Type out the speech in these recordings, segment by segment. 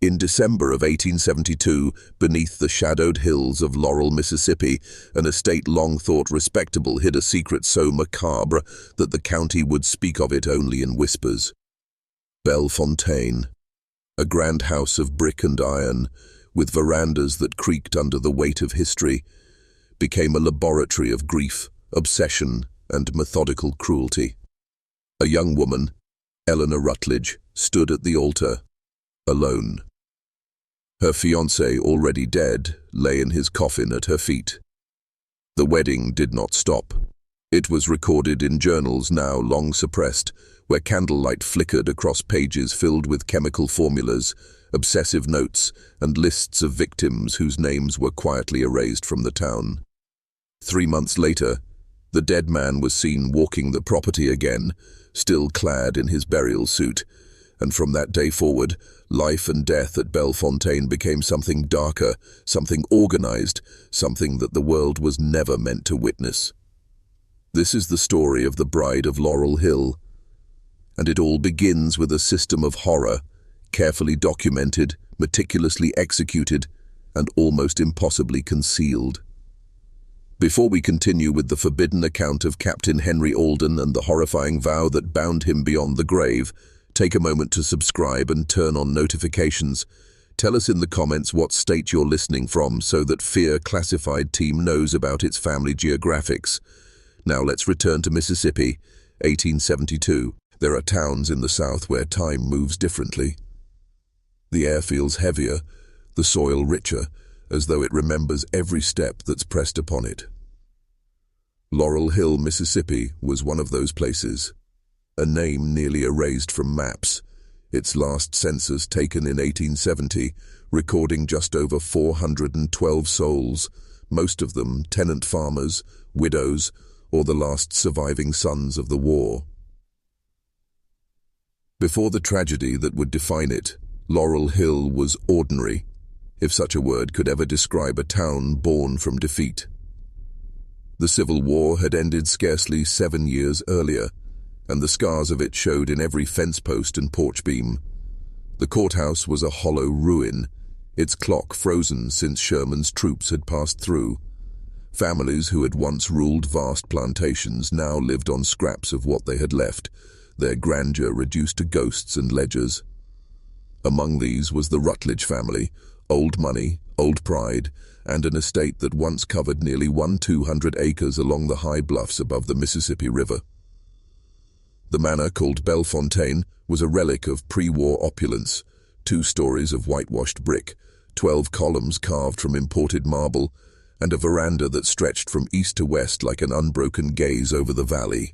In December of 1872, beneath the shadowed hills of Laurel, Mississippi, an estate long thought respectable hid a secret so macabre that the county would speak of it only in whispers. Belle Fontaine, a grand house of brick and iron, with verandas that creaked under the weight of history, became a laboratory of grief, obsession, and methodical cruelty. A young woman, Eleanor Rutledge, stood at the altar, alone. Her fiancé, already dead, lay in his coffin at her feet. The wedding did not stop. It was recorded in journals now long suppressed, where candlelight flickered across pages filled with chemical formulas, obsessive notes, and lists of victims whose names were quietly erased from the town. 3 months later, the dead man was seen walking the property again, still clad in his burial suit, and from that day forward, life and death at Belle Fontaine became something darker, something organized, something that the world was never meant to witness. This is the story of the bride of Laurel Hill, and it all begins with a system of horror, carefully documented, meticulously executed, and almost impossibly concealed. Before we continue with the forbidden account of Captain Henry Alden and the horrifying vow that bound him beyond the grave, take a moment to subscribe and turn on notifications. Tell us in the comments what state you're listening from so that Fear Classified team knows about its family geographics. Now let's return to Mississippi, 1872. There are towns in the South where time moves differently. The air feels heavier, the soil richer, as though it remembers every step that's pressed upon it. Laurel Hill, Mississippi was one of those places. A name nearly erased from maps, its last census taken in 1870, recording just over 412 souls, most of them tenant farmers, widows, or the last surviving sons of the war. Before the tragedy that would define it, Laurel Hill was ordinary, if such a word could ever describe a town born from defeat. The Civil War had ended scarcely 7 years earlier, and the scars of it showed in every fence post and porch beam. The courthouse was a hollow ruin, its clock frozen since Sherman's troops had passed through. Families who had once ruled vast plantations now lived on scraps of what they had left, their grandeur reduced to ghosts and ledgers. Among these was the Rutledge family, old money, old pride, and an estate that once covered nearly 1,200 acres along the high bluffs above the Mississippi River. The manor, called Belle Fontaine, was a relic of pre-war opulence, 2 stories of whitewashed brick, 12 columns carved from imported marble, and a veranda that stretched from east to west like an unbroken gaze over the valley.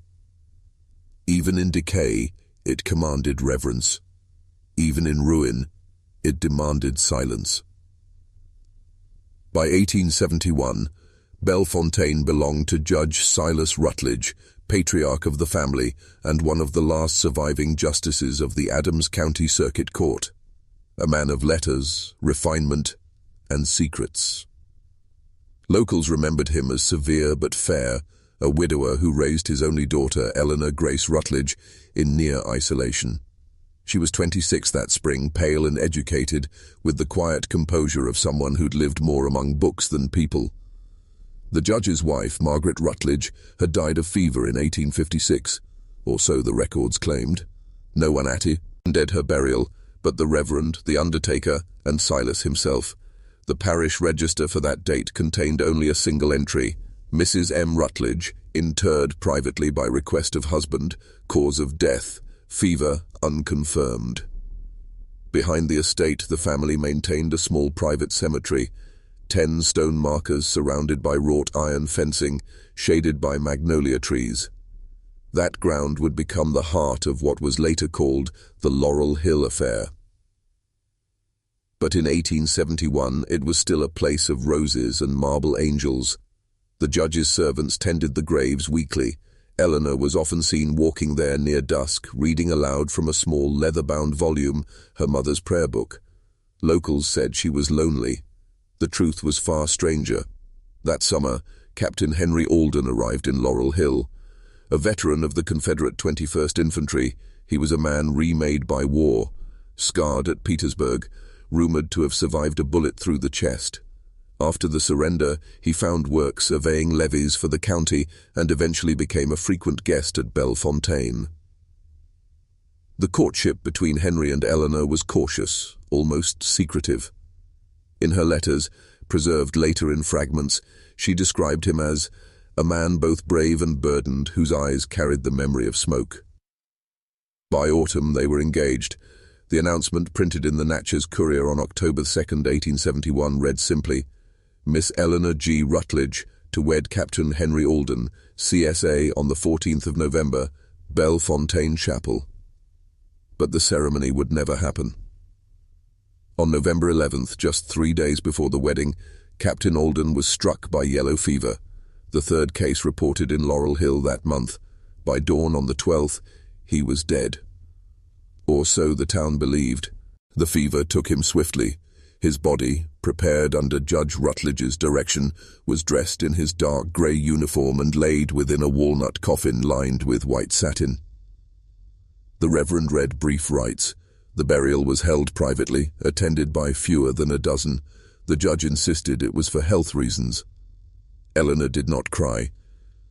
Even in decay, it commanded reverence. Even in ruin, it demanded silence. By 1871, Belle Fontaine belonged to Judge Silas Rutledge, patriarch of the family and one of the last surviving justices of the Adams County Circuit Court, a man of letters, refinement, and secrets. Locals remembered him as severe but fair, a widower who raised his only daughter, Eleanor Grace Rutledge, in near isolation. She was 26 that spring, pale and educated, with the quiet composure of someone who'd lived more among books than people. The judge's wife, Margaret Rutledge, had died of fever in 1856, or so the records claimed. No one attended her burial, but the Reverend, the undertaker, and Silas himself. The parish register for that date contained only a single entry: Mrs. M. Rutledge, interred privately by request of husband, cause of death, fever unconfirmed. Behind the estate, the family maintained a small private cemetery, 10 stone markers surrounded by wrought iron fencing, shaded by magnolia trees. That ground would become the heart of what was later called the Laurel Hill affair. But in 1871, it was still a place of roses and marble angels. The judge's servants tended the graves weekly. Eleanor was often seen walking there near dusk, reading aloud from a small leather-bound volume, her mother's prayer book. Locals said she was lonely. The truth was far stranger. That summer, Captain Henry Alden arrived in Laurel Hill. A veteran of the Confederate 21st Infantry, he was a man remade by war. Scarred at Petersburg, rumored to have survived a bullet through the chest. After the surrender, he found work surveying levies for the county and eventually became a frequent guest at Belle Fontaine. The courtship between Henry and Eleanor was cautious, almost secretive. In her letters, preserved later in fragments, she described him as a man both brave and burdened, whose eyes carried the memory of smoke. By autumn, they were engaged. The announcement, printed in the Natchez Courier on October 2, 1871, read simply, Miss Eleanor G. Rutledge to wed Captain Henry Alden, CSA, on the 14th of November, Belle Fontaine Chapel. But the ceremony would never happen. On November 11th, just 3 days before the wedding, Captain Alden was struck by yellow fever, the third case reported in Laurel Hill that month. By dawn on the 12th, he was dead. Or so the town believed. The fever took him swiftly. His body, prepared under Judge Rutledge's direction, was dressed in his dark grey uniform and laid within a walnut coffin lined with white satin. The Reverend read brief rites. The burial was held privately, attended by fewer than a dozen. The judge insisted it was for health reasons. Eleanor did not cry.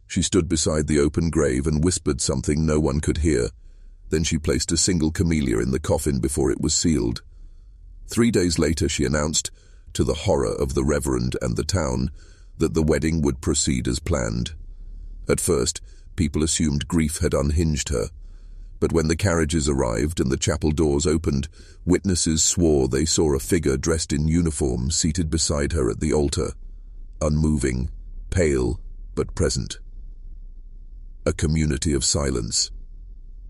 She stood beside the open grave and whispered something no one could hear. Then she placed a single camellia in the coffin before it was sealed. 3 days later she announced, to the horror of the Reverend and the town, that the wedding would proceed as planned. At first, people assumed grief had unhinged her. But when the carriages arrived and the chapel doors opened, witnesses swore they saw a figure dressed in uniform seated beside her at the altar, unmoving, pale, but present. A community of silence.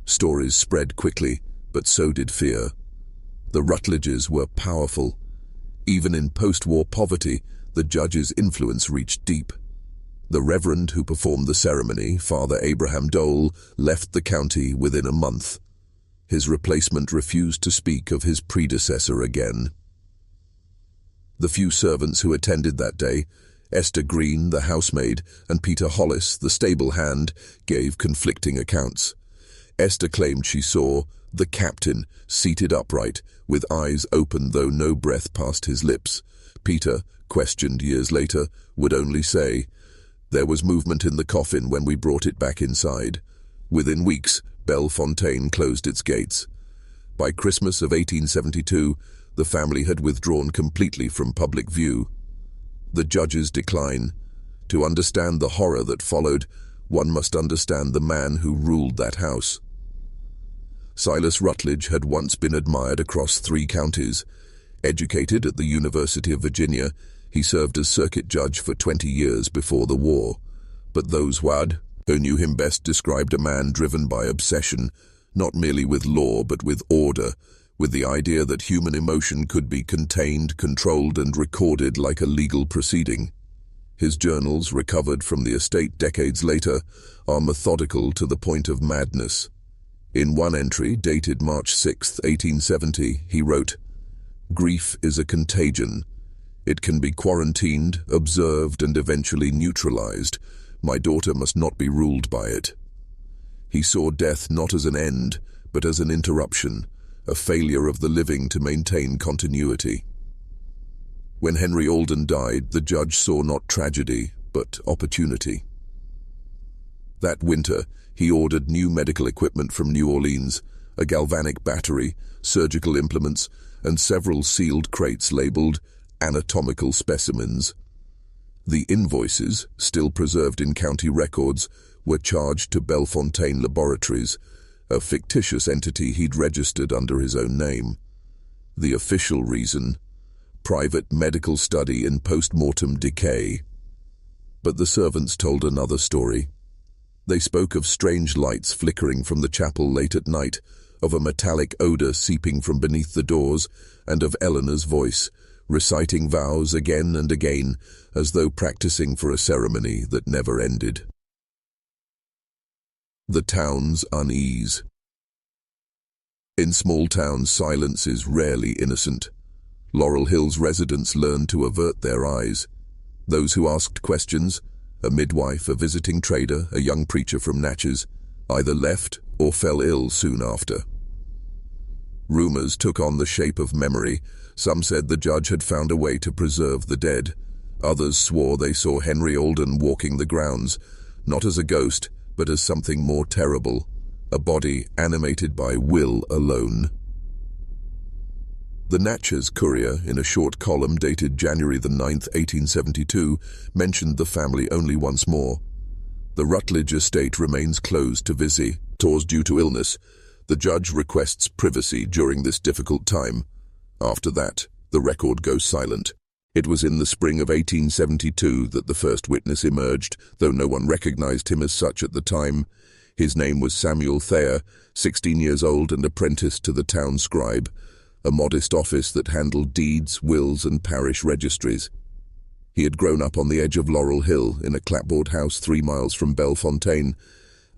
Stories spread quickly, but so did fear. The Rutledges were powerful. Even in post-war poverty, the judge's influence reached deep. The Reverend who performed the ceremony, Father Abraham Dole, left the county within a month. His replacement refused to speak of his predecessor again. The few servants who attended that day, Esther Green, the housemaid, and Peter Hollis, the stable hand, gave conflicting accounts. Esther claimed she saw the captain seated upright, with eyes open though no breath passed his lips. Peter, questioned years later, would only say, "There was movement in the coffin when we brought it back inside." Within weeks, Belle Fontaine closed its gates. By Christmas of 1872, the family had withdrawn completely from public view. The judge's decline. To understand the horror that followed, one must understand the man who ruled that house. Silas Rutledge had once been admired across 3 counties. Educated at the University of Virginia, he served as circuit judge for 20 years before the war. But those who knew him best described a man driven by obsession, not merely with law but with order, with the idea that human emotion could be contained, controlled, and recorded like a legal proceeding. His journals, recovered from the estate decades later, are methodical to the point of madness. In one entry, dated March 6, 1870, he wrote, "Grief is a contagion. It can be quarantined, observed, and eventually neutralized. My daughter must not be ruled by it." He saw death not as an end, but as an interruption, a failure of the living to maintain continuity. When Henry Alden died, the judge saw not tragedy, but opportunity. That winter, he ordered new medical equipment from New Orleans, a galvanic battery, surgical implements, and several sealed crates labeled anatomical specimens. The invoices, still preserved in county records, were charged to Belle Fontaine Laboratories, a fictitious entity he'd registered under his own name. The official reason: private medical study in post-mortem decay. But the servants told another story. They spoke of strange lights flickering from the chapel late at night, of a metallic odor seeping from beneath the doors, and of Eleanor's voice, reciting vows again and again, as though practicing for a ceremony that never ended. The town's unease. In small towns, silence is rarely innocent. Laurel Hill's residents learned to avert their eyes. Those who asked questions, a midwife, a visiting trader, a young preacher from Natchez, either left or fell ill soon after. Rumors took on the shape of memory. Some said the judge had found a way to preserve the dead. Others swore they saw Henry Alden walking the grounds, not as a ghost, but as something more terrible, a body animated by will alone. The Natchez Courier, in a short column dated January the 9th, 1872, mentioned the family only once more. The Rutledge estate remains closed to visitors due to illness. The judge requests privacy during this difficult time. After that, the record goes silent. It was in the spring of 1872 that the first witness emerged, though no one recognized him as such at the time. His name was Samuel Thayer, 16 years old and apprenticed to the town scribe, a modest office that handled deeds, wills, and parish registries. He had grown up on the edge of Laurel Hill in a clapboard house 3 miles from Belle Fontaine,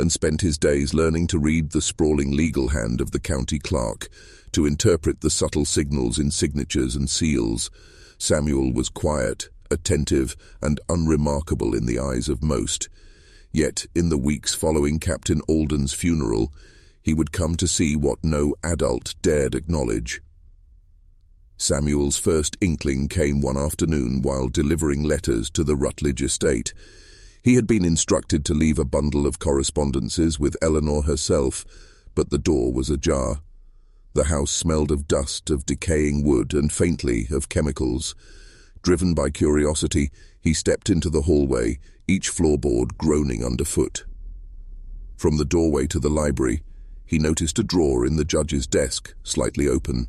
and spent his days learning to read the sprawling legal hand of the county clerk, to interpret the subtle signals in signatures and seals. Samuel was quiet, attentive, and unremarkable in the eyes of most. Yet, in the weeks following Captain Alden's funeral, he would come to see what no adult dared acknowledge. Samuel's first inkling came one afternoon while delivering letters to the Rutledge estate. He had been instructed to leave a bundle of correspondences with Eleanor herself, but the door was ajar. The house smelled of dust, of decaying wood, and faintly of chemicals. Driven by curiosity, he stepped into the hallway, each floorboard groaning underfoot. From the doorway to the library, he noticed a drawer in the judge's desk, slightly open.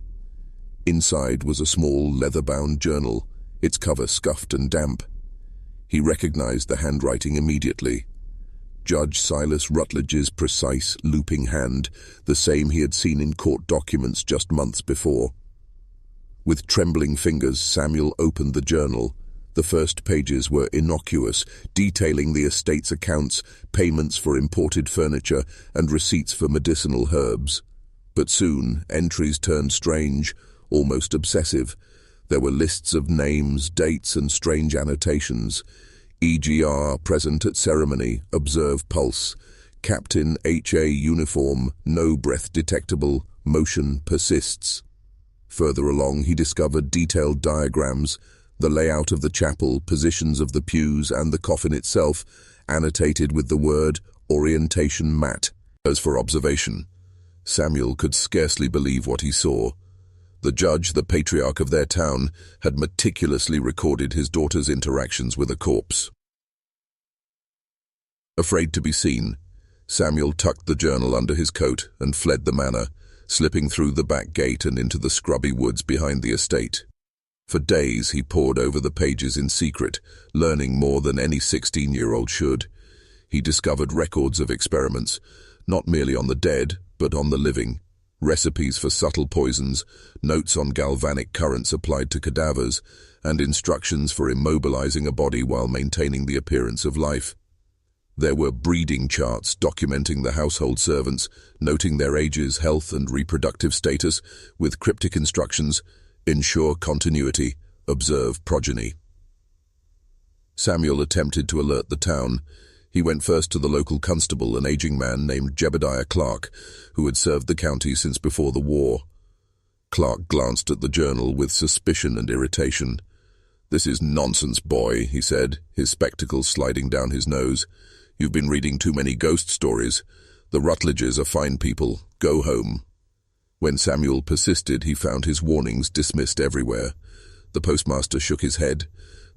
Inside was a small leather-bound journal, its cover scuffed and damp. He recognized the handwriting immediately. Judge Silas Rutledge's precise, looping hand, the same he had seen in court documents just months before. With trembling fingers, Samuel opened the journal. The first pages were innocuous, detailing the estate's accounts, payments for imported furniture, and receipts for medicinal herbs. But soon, entries turned strange, almost obsessive. There were lists of names, dates, and strange annotations. EGR, present at ceremony, observe pulse. Captain HA uniform, no breath detectable, motion persists. Further along, he discovered detailed diagrams, the layout of the chapel, positions of the pews, and the coffin itself, annotated with the word orientation mat. As for observation, Samuel could scarcely believe what he saw. The judge, the patriarch of their town, had meticulously recorded his daughter's interactions with a corpse. Afraid to be seen, Samuel tucked the journal under his coat and fled the manor, slipping through the back gate and into the scrubby woods behind the estate. For days he pored over the pages in secret, learning more than any 16-year-old should. He discovered records of experiments, not merely on the dead, but on the living. Recipes for subtle poisons, notes on galvanic currents applied to cadavers, and instructions for immobilizing a body while maintaining the appearance of life. There were breeding charts documenting the household servants, noting their ages, health, and reproductive status, with cryptic instructions: ensure continuity, observe progeny. Samuel attempted to alert the town. He went first to the local constable, an aging man named Jebediah Clark, who had served the county since before the war. Clark glanced at the journal with suspicion and irritation. "This is nonsense, boy," he said, his spectacles sliding down his nose. "You've been reading too many ghost stories. The Rutledges are fine people. Go home." When Samuel persisted, he found his warnings dismissed everywhere. The postmaster shook his head.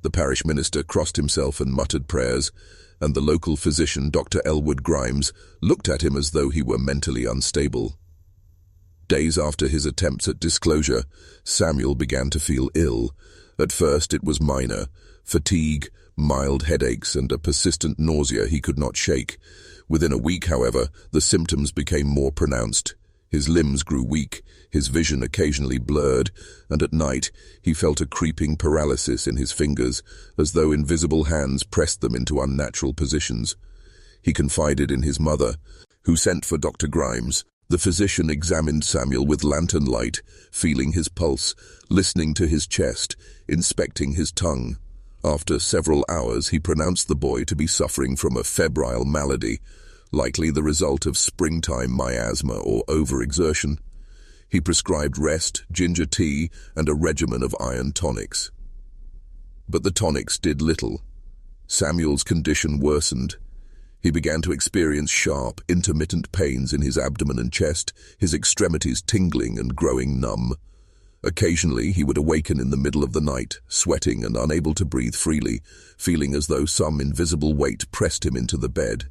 The parish minister crossed himself and muttered prayers, and the local physician, Dr. Elwood Grimes, looked at him as though he were mentally unstable. Days after his attempts at disclosure, Samuel began to feel ill. At first it was minor: fatigue, mild headaches, and a persistent nausea he could not shake. Within a week, however, the symptoms became more pronounced. His limbs grew weak, his vision occasionally blurred, and at night he felt a creeping paralysis in his fingers, as though invisible hands pressed them into unnatural positions. He confided in his mother, who sent for Dr. Grimes. The physician examined Samuel with lantern light, feeling his pulse, listening to his chest, inspecting his tongue. After several hours, he pronounced the boy to be suffering from a febrile malady, likely the result of springtime miasma or overexertion. He prescribed rest, ginger tea, and a regimen of iron tonics. But the tonics did little. Samuel's condition worsened. He began to experience sharp, intermittent pains in his abdomen and chest, his extremities tingling and growing numb. Occasionally, he would awaken in the middle of the night, sweating and unable to breathe freely, feeling as though some invisible weight pressed him into the bed.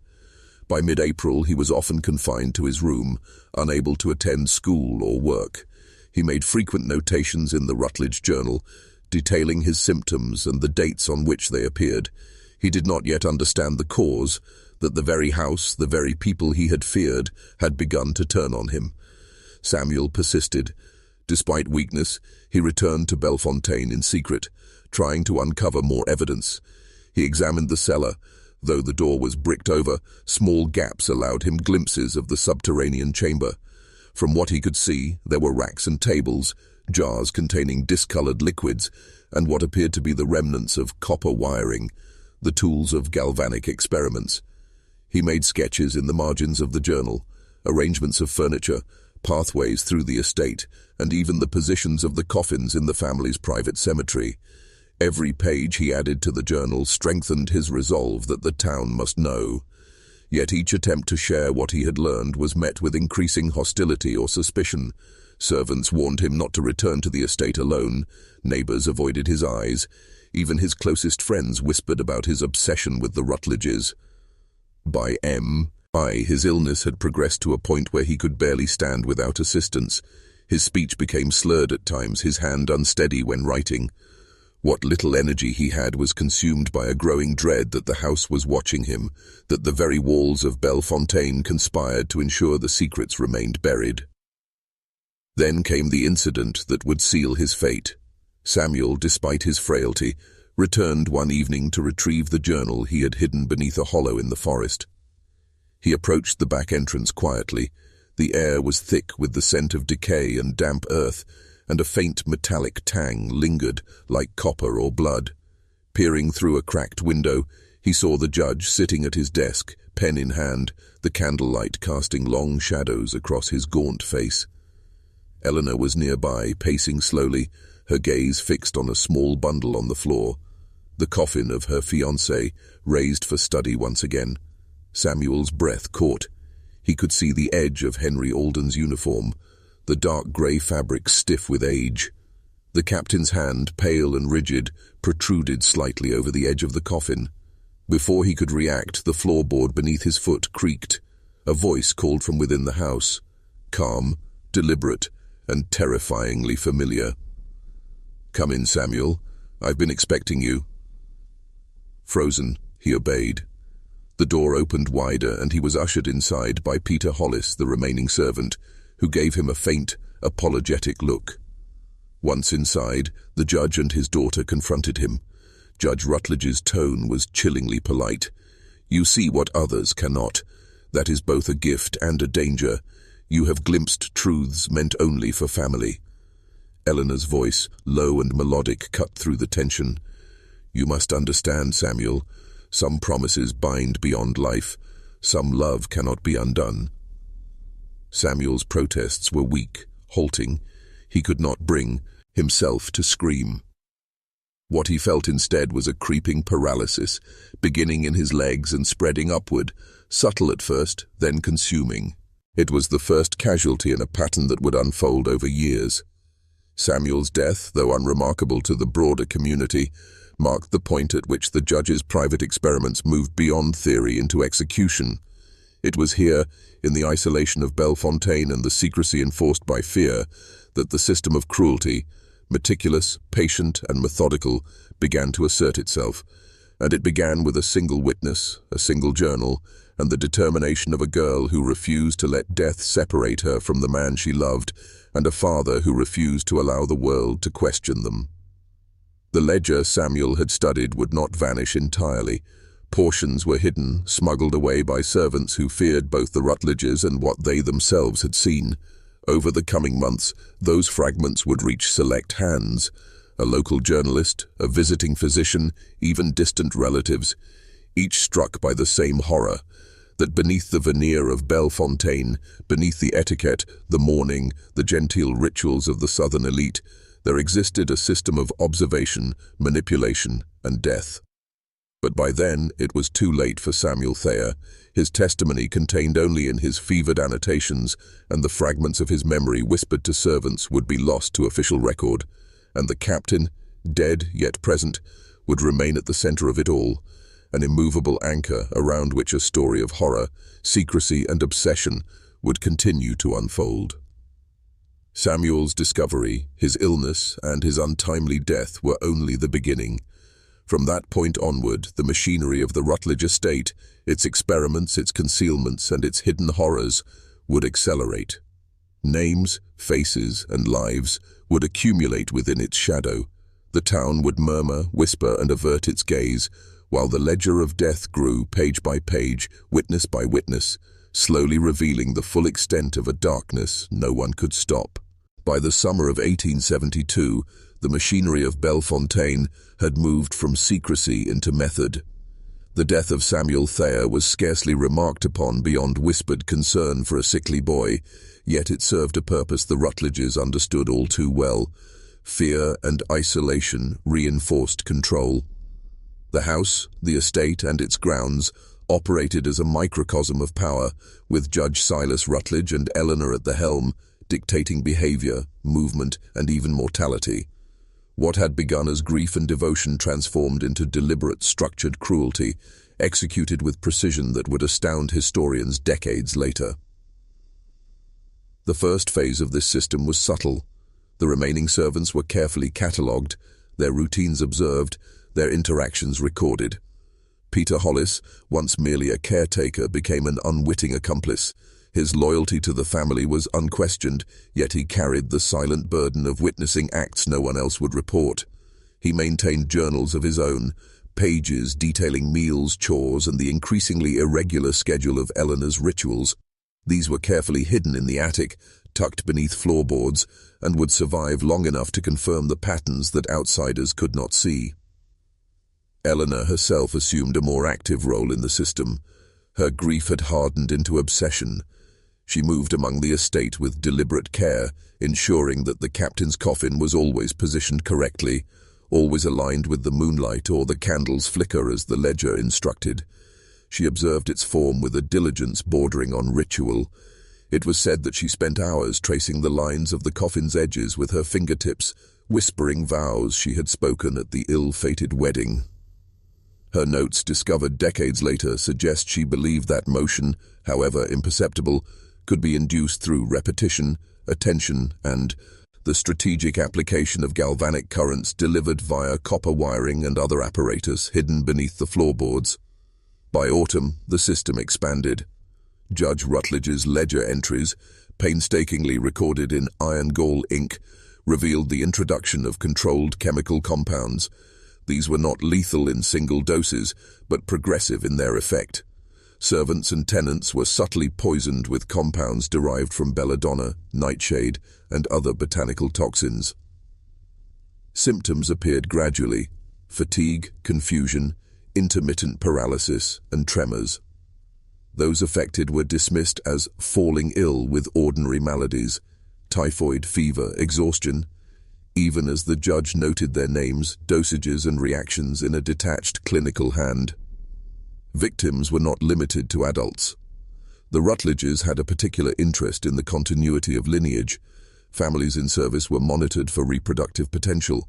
By mid-April, he was often confined to his room, unable to attend school or work. He made frequent notations in the Rutledge journal, detailing his symptoms and the dates on which they appeared. He did not yet understand the cause, that the very house, the very people he had feared, had begun to turn on him. Samuel persisted. Despite weakness, he returned to Belle Fontaine in secret, trying to uncover more evidence. He examined the cellar. Though the door was bricked over, small gaps allowed him glimpses of the subterranean chamber. From what he could see, there were racks and tables, jars containing discolored liquids, and what appeared to be the remnants of copper wiring, the tools of galvanic experiments. He made sketches in the margins of the journal, arrangements of furniture, pathways through the estate, and even the positions of the coffins in the family's private cemetery. Every page he added to the journal strengthened his resolve that the town must know. Yet each attempt to share what he had learned was met with increasing hostility or suspicion. Servants warned him not to return to the estate alone. Neighbors avoided his eyes. Even his closest friends whispered about his obsession with the Rutledges. By his illness had progressed to a point where he could barely stand without assistance. His speech became slurred at times, his hand unsteady when writing. What little energy he had was consumed by a growing dread that the house was watching him, that the very walls of Belle Fontaine conspired to ensure the secrets remained buried. Then came the incident that would seal his fate. Samuel, despite his frailty, returned one evening to retrieve the journal he had hidden beneath a hollow in the forest. He approached the back entrance quietly. The air was thick with the scent of decay and damp earth, and a faint metallic tang lingered like copper or blood. Peering through a cracked window, he saw the judge sitting at his desk, pen in hand, the candlelight casting long shadows across his gaunt face. Eleanor was nearby, pacing slowly, her gaze fixed on a small bundle on the floor. The coffin of her fiancé, raised for study once again. Samuel's breath caught. He could see the edge of Henry Alden's uniform, the dark grey fabric stiff with age. The captain's hand, pale and rigid, protruded slightly over the edge of the coffin. Before he could react, the floorboard beneath his foot creaked. A voice called from within the house, calm, deliberate, and terrifyingly familiar. "Come in, Samuel. I've been expecting you." Frozen, he obeyed. The door opened wider, and he was ushered inside by Peter Hollis, the remaining servant, who gave him a faint, apologetic look. Once inside, the judge and his daughter confronted him. Judge Rutledge's tone was chillingly polite. "You see what others cannot. That is both a gift and a danger. You have glimpsed truths meant only for family." Eleanor's voice, low and melodic, cut through the tension. "You must understand, Samuel. Some promises bind beyond life. Some love cannot be undone." Samuel's protests were weak, halting. He could not bring himself to scream. What he felt instead was a creeping paralysis, beginning in his legs and spreading upward, subtle at first, then consuming. It was the first casualty in a pattern that would unfold over years. Samuel's death, though unremarkable to the broader community, marked the point at which the judge's private experiments moved beyond theory into execution. It was here, in the isolation of Belle Fontaine and the secrecy enforced by fear, that the system of cruelty, meticulous, patient, and methodical, began to assert itself. And it began with a single witness, a single journal, and the determination of a girl who refused to let death separate her from the man she loved, and a father who refused to allow the world to question them. The ledger Samuel had studied would not vanish entirely. Portions were hidden, smuggled away by servants who feared both the Rutledges and what they themselves had seen. Over the coming months, those fragments would reach select hands. A local journalist, a visiting physician, even distant relatives, each struck by the same horror, that beneath the veneer of Belle Fontaine, beneath the etiquette, the mourning, the genteel rituals of the southern elite, there existed a system of observation, manipulation, and death. But by then, it was too late for Samuel Thayer. His testimony contained only in his fevered annotations, and the fragments of his memory whispered to servants would be lost to official record, and the captain, dead yet present, would remain at the center of it all, an immovable anchor around which a story of horror, secrecy, and obsession would continue to unfold. Samuel's discovery, his illness, and his untimely death were only the beginning. From that point onward, the machinery of the Rutledge estate, its experiments, its concealments, and its hidden horrors would accelerate. Names, faces, and lives would accumulate within its shadow. The town would murmur, whisper, and avert its gaze, while the ledger of death grew page by page, witness by witness, slowly revealing the full extent of a darkness no one could stop. By the summer of 1872, the machinery of Belle Fontaine had moved from secrecy into method. The death of Samuel Thayer was scarcely remarked upon beyond whispered concern for a sickly boy, yet it served a purpose the Rutledges understood all too well. Fear and isolation reinforced control. The house, the estate, and its grounds operated as a microcosm of power, with Judge Silas Rutledge and Eleanor at the helm, dictating behavior, movement, and even mortality. What had begun as grief and devotion transformed into deliberate, structured cruelty, executed with precision that would astound historians decades later. The first phase of this system was subtle. The remaining servants were carefully catalogued, their routines observed, their interactions recorded. Peter Hollis, once merely a caretaker, became an unwitting accomplice. His loyalty to the family was unquestioned, yet he carried the silent burden of witnessing acts no one else would report. He maintained journals of his own, pages detailing meals, chores, and the increasingly irregular schedule of Eleanor's rituals. These were carefully hidden in the attic, tucked beneath floorboards, and would survive long enough to confirm the patterns that outsiders could not see. Eleanor herself assumed a more active role in the system. Her grief had hardened into obsession. She moved among the estate with deliberate care, ensuring that the captain's coffin was always positioned correctly, always aligned with the moonlight or the candle's flicker as the ledger instructed. She observed its form with a diligence bordering on ritual. It was said that she spent hours tracing the lines of the coffin's edges with her fingertips, whispering vows she had spoken at the ill-fated wedding. Her notes, discovered decades later, suggest she believed that motion, however imperceptible, could be induced through repetition, attention, and the strategic application of galvanic currents delivered via copper wiring and other apparatus hidden beneath the floorboards. By autumn, the system expanded. Judge Rutledge's ledger entries, painstakingly recorded in iron gall ink, revealed the introduction of controlled chemical compounds. These were not lethal in single doses, but progressive in their effect. Servants and tenants were subtly poisoned with compounds derived from belladonna, nightshade, and other botanical toxins. Symptoms appeared gradually: fatigue, confusion, intermittent paralysis, and tremors. Those affected were dismissed as falling ill with ordinary maladies: typhoid, fever, exhaustion, even as the judge noted their names, dosages, and reactions in a detached clinical hand. Victims were not limited to adults. The Rutledges had a particular interest in the continuity of lineage. Families in service were monitored for reproductive potential.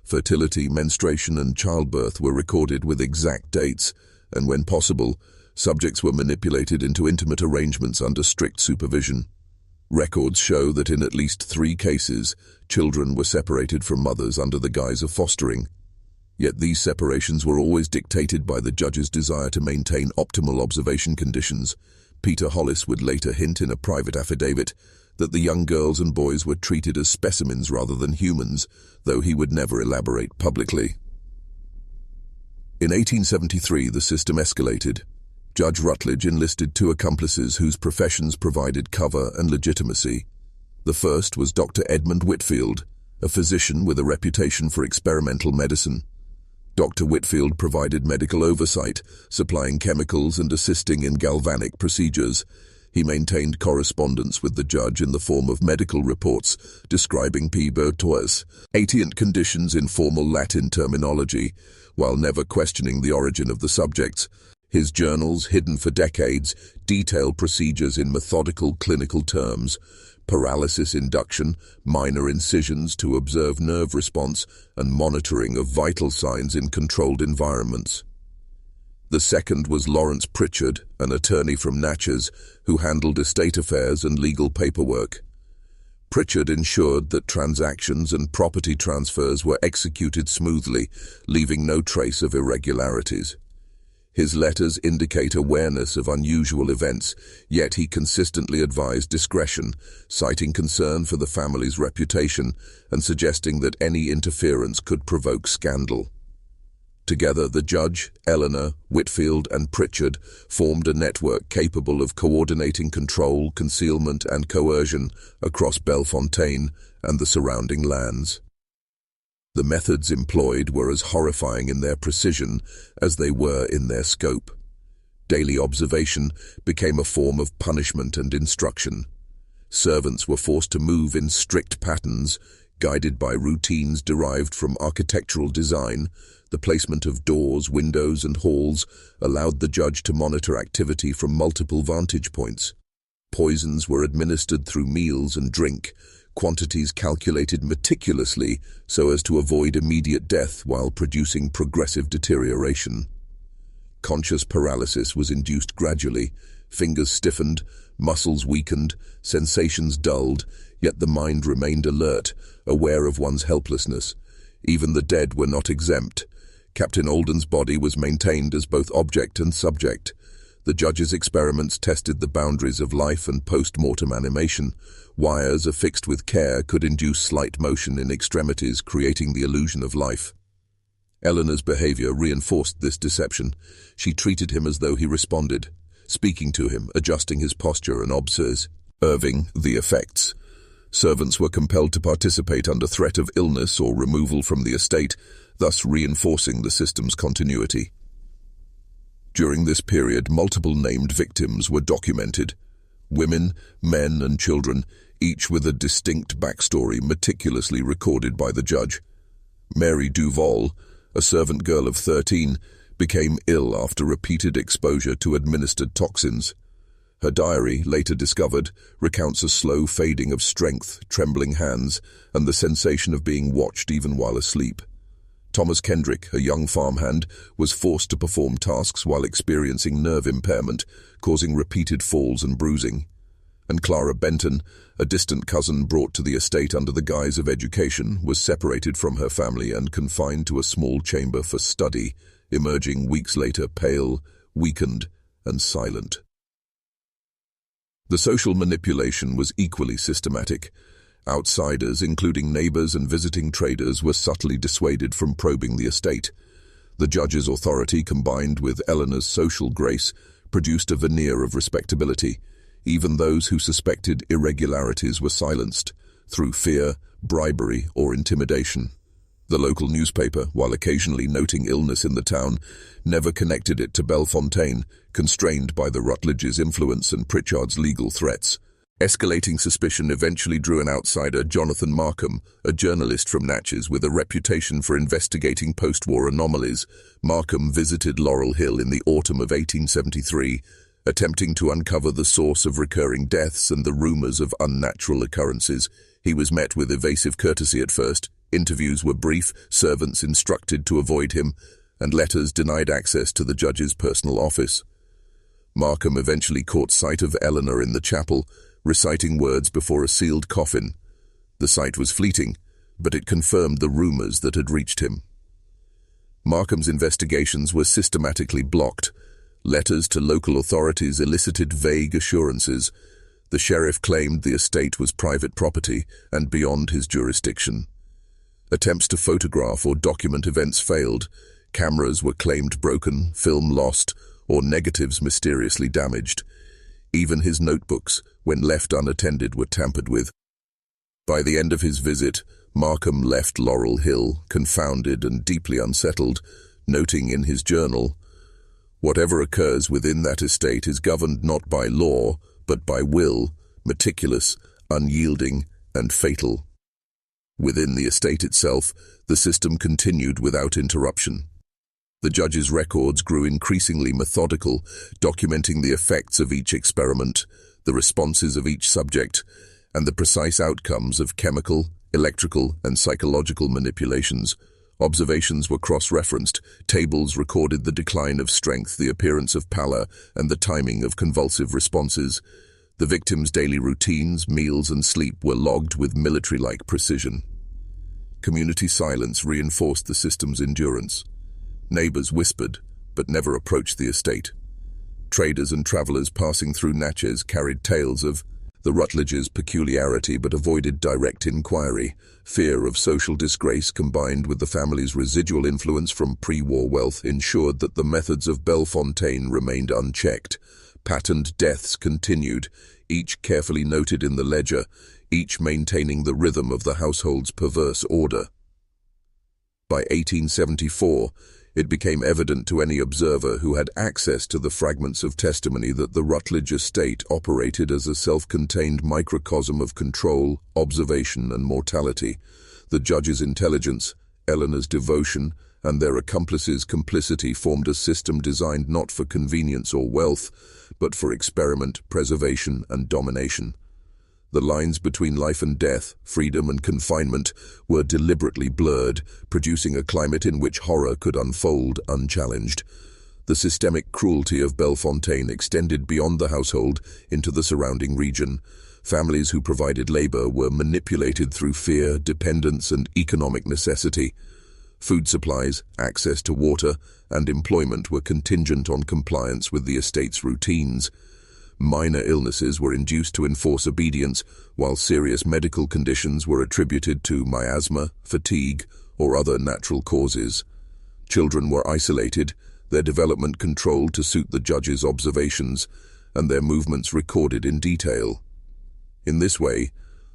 Fertility, menstruation, and childbirth were recorded with exact dates, and when possible, subjects were manipulated into intimate arrangements under strict supervision. Records show that in at least 3 cases, children were separated from mothers under the guise of fostering. Yet these separations were always dictated by the judge's desire to maintain optimal observation conditions. Peter Hollis would later hint in a private affidavit that the young girls and boys were treated as specimens rather than humans, though he would never elaborate publicly. In 1873, the system escalated. Judge Rutledge enlisted 2 accomplices whose professions provided cover and legitimacy. The first was Dr. Edmund Whitfield, a physician with a reputation for experimental medicine. Dr. Whitfield provided medical oversight, supplying chemicals and assisting in galvanic procedures. He maintained correspondence with the judge in the form of medical reports describing pubertas, patient conditions in formal Latin terminology, while never questioning the origin of the subjects. His journals, hidden for decades, detail procedures in methodical clinical terms: paralysis induction, minor incisions to observe nerve response, and monitoring of vital signs in controlled environments. The second was Lawrence Pritchard, an attorney from Natchez, who handled estate affairs and legal paperwork. Pritchard ensured that transactions and property transfers were executed smoothly, leaving no trace of irregularities. His letters indicate awareness of unusual events, yet he consistently advised discretion, citing concern for the family's reputation and suggesting that any interference could provoke scandal. Together, the judge, Eleanor, Whitfield, and Pritchard formed a network capable of coordinating control, concealment, and coercion across Belle Fontaine and the surrounding lands. The methods employed were as horrifying in their precision as they were in their scope. Daily observation became a form of punishment and instruction. Servants were forced to move in strict patterns, guided by routines derived from architectural design. The placement of doors, windows, and halls allowed the judge to monitor activity from multiple vantage points. Poisons were administered through meals and drink, quantities calculated meticulously so as to avoid immediate death while producing progressive deterioration. Conscious paralysis was induced gradually, fingers stiffened, muscles weakened, sensations dulled, yet the mind remained alert, aware of one's helplessness. Even the dead were not exempt. Captain Alden's body was maintained as both object and subject. The judge's experiments tested the boundaries of life and post-mortem animation. Wires affixed with care could induce slight motion in extremities, creating the illusion of life. Eleanor's behavior reinforced this deception. She treated him as though he responded, speaking to him, adjusting his posture and observing the effects. Servants were compelled to participate under threat of illness or removal from the estate, thus reinforcing the system's continuity. During this period, multiple named victims were documented. Women, men, and children, each with a distinct backstory meticulously recorded by the judge. Mary Duval, a servant girl of 13, became ill after repeated exposure to administered toxins. Her diary, later discovered, recounts a slow fading of strength, trembling hands, and the sensation of being watched even while asleep. Thomas Kendrick, a young farmhand, was forced to perform tasks while experiencing nerve impairment, causing repeated falls and bruising. And Clara Benton, a distant cousin brought to the estate under the guise of education, was separated from her family and confined to a small chamber for study, emerging weeks later pale, weakened, and silent. The social manipulation was equally systematic. Outsiders, including neighbors and visiting traders, were subtly dissuaded from probing the estate. The judge's authority, combined with Eleanor's social grace, produced a veneer of respectability. Even those who suspected irregularities were silenced through fear, bribery, or intimidation. The local newspaper, while occasionally noting illness in the town, never connected it to Belle Fontaine, constrained by the Rutledge's influence and Pritchard's legal threats. Escalating suspicion eventually drew an outsider, Jonathan Markham, a journalist from Natchez with a reputation for investigating post-war anomalies. Markham visited Laurel Hill in the autumn of 1873, attempting to uncover the source of recurring deaths and the rumors of unnatural occurrences. He was met with evasive courtesy at first. Interviews were brief, servants instructed to avoid him, and letters denied access to the judge's personal office. Markham eventually caught sight of Eleanor in the chapel, reciting words before a sealed coffin. The sight was fleeting, but it confirmed the rumors that had reached him. Markham's investigations were systematically blocked. Letters to local authorities elicited vague assurances. The sheriff claimed the estate was private property and beyond his jurisdiction. Attempts to photograph or document events failed. Cameras were claimed broken, film lost, or negatives mysteriously damaged. Even his notebooks, when left unattended, were tampered with. By the end of his visit, Markham left Laurel Hill, confounded and deeply unsettled, noting in his journal, "Whatever occurs within that estate is governed not by law, but by will, meticulous, unyielding, and fatal." Within the estate itself, the system continued without interruption. The judge's records grew increasingly methodical, documenting the effects of each experiment, the responses of each subject, and the precise outcomes of chemical, electrical, and psychological manipulations. Observations were cross-referenced, tables recorded the decline of strength, the appearance of pallor, and the timing of convulsive responses. The victim's daily routines, meals, and sleep were logged with military-like precision. Community silence reinforced the system's endurance. Neighbors whispered, but never approached the estate. Traders and travelers passing through Natchez carried tales of the Rutledge's peculiarity but avoided direct inquiry. Fear of social disgrace combined with the family's residual influence from pre-war wealth ensured that the methods of Belle Fontaine remained unchecked. Patterned deaths continued, each carefully noted in the ledger, each maintaining the rhythm of the household's perverse order. By 1874, it became evident to any observer who had access to the fragments of testimony that the Rutledge estate operated as a self-contained microcosm of control, observation, and mortality. The judge's intelligence, Eleanor's devotion, and their accomplices' complicity formed a system designed not for convenience or wealth, but for experiment, preservation, and domination. The lines between life and death, freedom and confinement, were deliberately blurred, producing a climate in which horror could unfold unchallenged. The systemic cruelty of Belle Fontaine extended beyond the household into the surrounding region. Families who provided labor were manipulated through fear, dependence, and economic necessity. Food supplies, access to water, and employment were contingent on compliance with the estate's routines. Minor illnesses were induced to enforce obedience, while serious medical conditions were attributed to miasma, fatigue, or other natural causes. Children were isolated, their development controlled to suit the judge's observations, and their movements recorded in detail. In this way,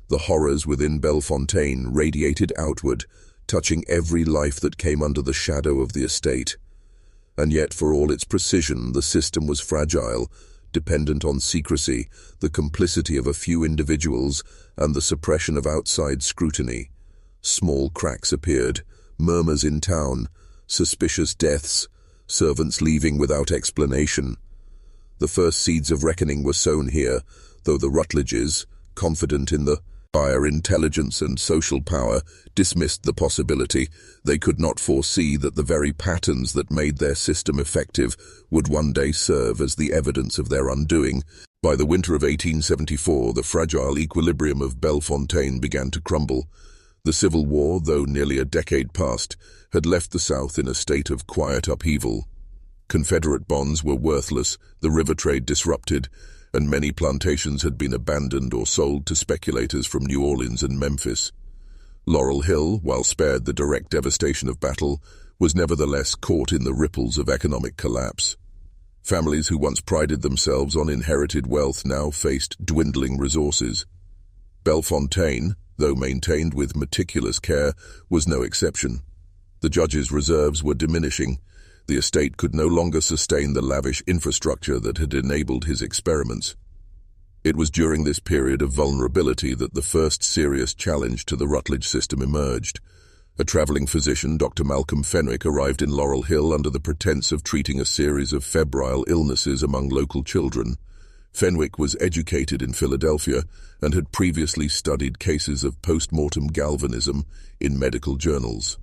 the horrors within Belle Fontaine radiated outward, touching every life that came under the shadow of the estate. And yet, for all its precision, the system was fragile, dependent on secrecy, the complicity of a few individuals, and the suppression of outside scrutiny. Small cracks appeared, murmurs in town, suspicious deaths, servants leaving without explanation. The first seeds of reckoning were sown here, though the Rutledges, confident in the higher intelligence and social power, dismissed the possibility. They could not foresee that the very patterns that made their system effective would one day serve as the evidence of their undoing. By the winter of 1874, the fragile equilibrium of Belle Fontaine began to crumble. The Civil War, though nearly a decade past, had left the South in a state of quiet upheaval. Confederate bonds were worthless, the river trade disrupted, and many plantations had been abandoned or sold to speculators from New Orleans and Memphis. Laurel Hill, while spared the direct devastation of battle, was nevertheless caught in the ripples of economic collapse. Families who once prided themselves on inherited wealth now faced dwindling resources. Belle Fontaine, though maintained with meticulous care, was no exception. The judge's reserves were diminishing. The estate could no longer sustain the lavish infrastructure that had enabled his experiments. It was during this period of vulnerability that the first serious challenge to the Rutledge system emerged. A traveling physician, Dr. Malcolm Fenwick, arrived in Laurel Hill under the pretense of treating a series of febrile illnesses among local children. Fenwick was educated in Philadelphia and had previously studied cases of post-mortem galvanism in medical journals.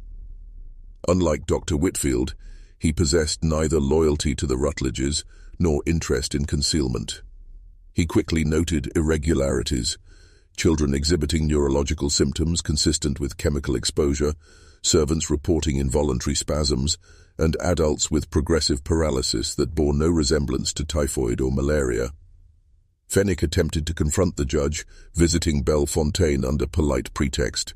Unlike Dr. Whitfield, he possessed neither loyalty to the Rutledges nor interest in concealment. He quickly noted irregularities: children exhibiting neurological symptoms consistent with chemical exposure, servants reporting involuntary spasms, and adults with progressive paralysis that bore no resemblance to typhoid or malaria. Fenwick attempted to confront the judge, visiting Belle Fontaine under polite pretext.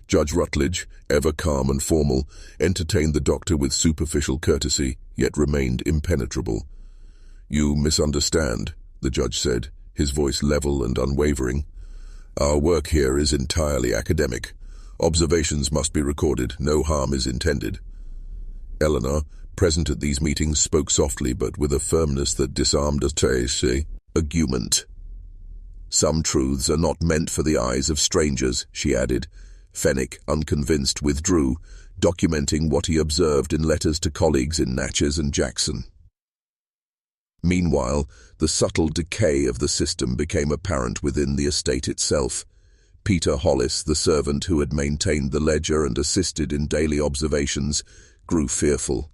Judge Rutledge, ever calm and formal, entertained the doctor with superficial courtesy, yet remained impenetrable. "You misunderstand," the judge said, his voice level and unwavering. Our work here is entirely academic. Observations must be recorded. No harm is intended. Eleanor, present at these meetings, spoke softly but with a firmness that disarmed a argument. Some truths are not meant for the eyes of strangers, she added. Fenwick, unconvinced, withdrew, documenting what he observed in letters to colleagues in Natchez and Jackson. Meanwhile, the subtle decay of the system became apparent within the estate itself. Peter Hollis, the servant who had maintained the ledger and assisted in daily observations, grew fearful.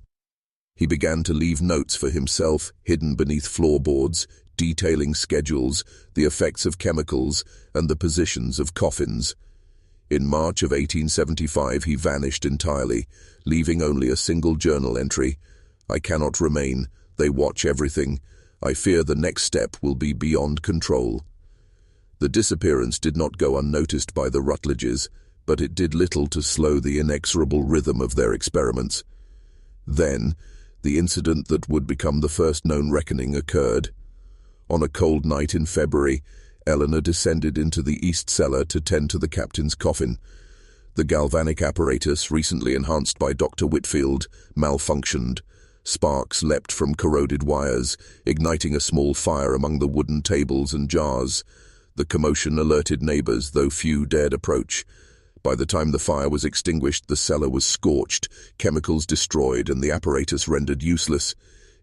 He began to leave notes for himself, hidden beneath floorboards, detailing schedules, the effects of chemicals, and the positions of coffins. In March of 1875 he vanished entirely, leaving only a single journal entry. "I cannot remain. They watch everything. I fear the next step will be beyond control." The disappearance did not go unnoticed by the Rutledges, but it did little to slow the inexorable rhythm of their experiments. Then, the incident that would become the first known reckoning occurred. On a cold night in February, Eleanor descended into the east cellar to tend to the captain's coffin. The galvanic apparatus, recently enhanced by Dr. Whitfield, malfunctioned. Sparks leapt from corroded wires, igniting a small fire among the wooden tables and jars. The commotion alerted neighbors, though few dared approach. By the time the fire was extinguished, the cellar was scorched, chemicals destroyed, and the apparatus rendered useless.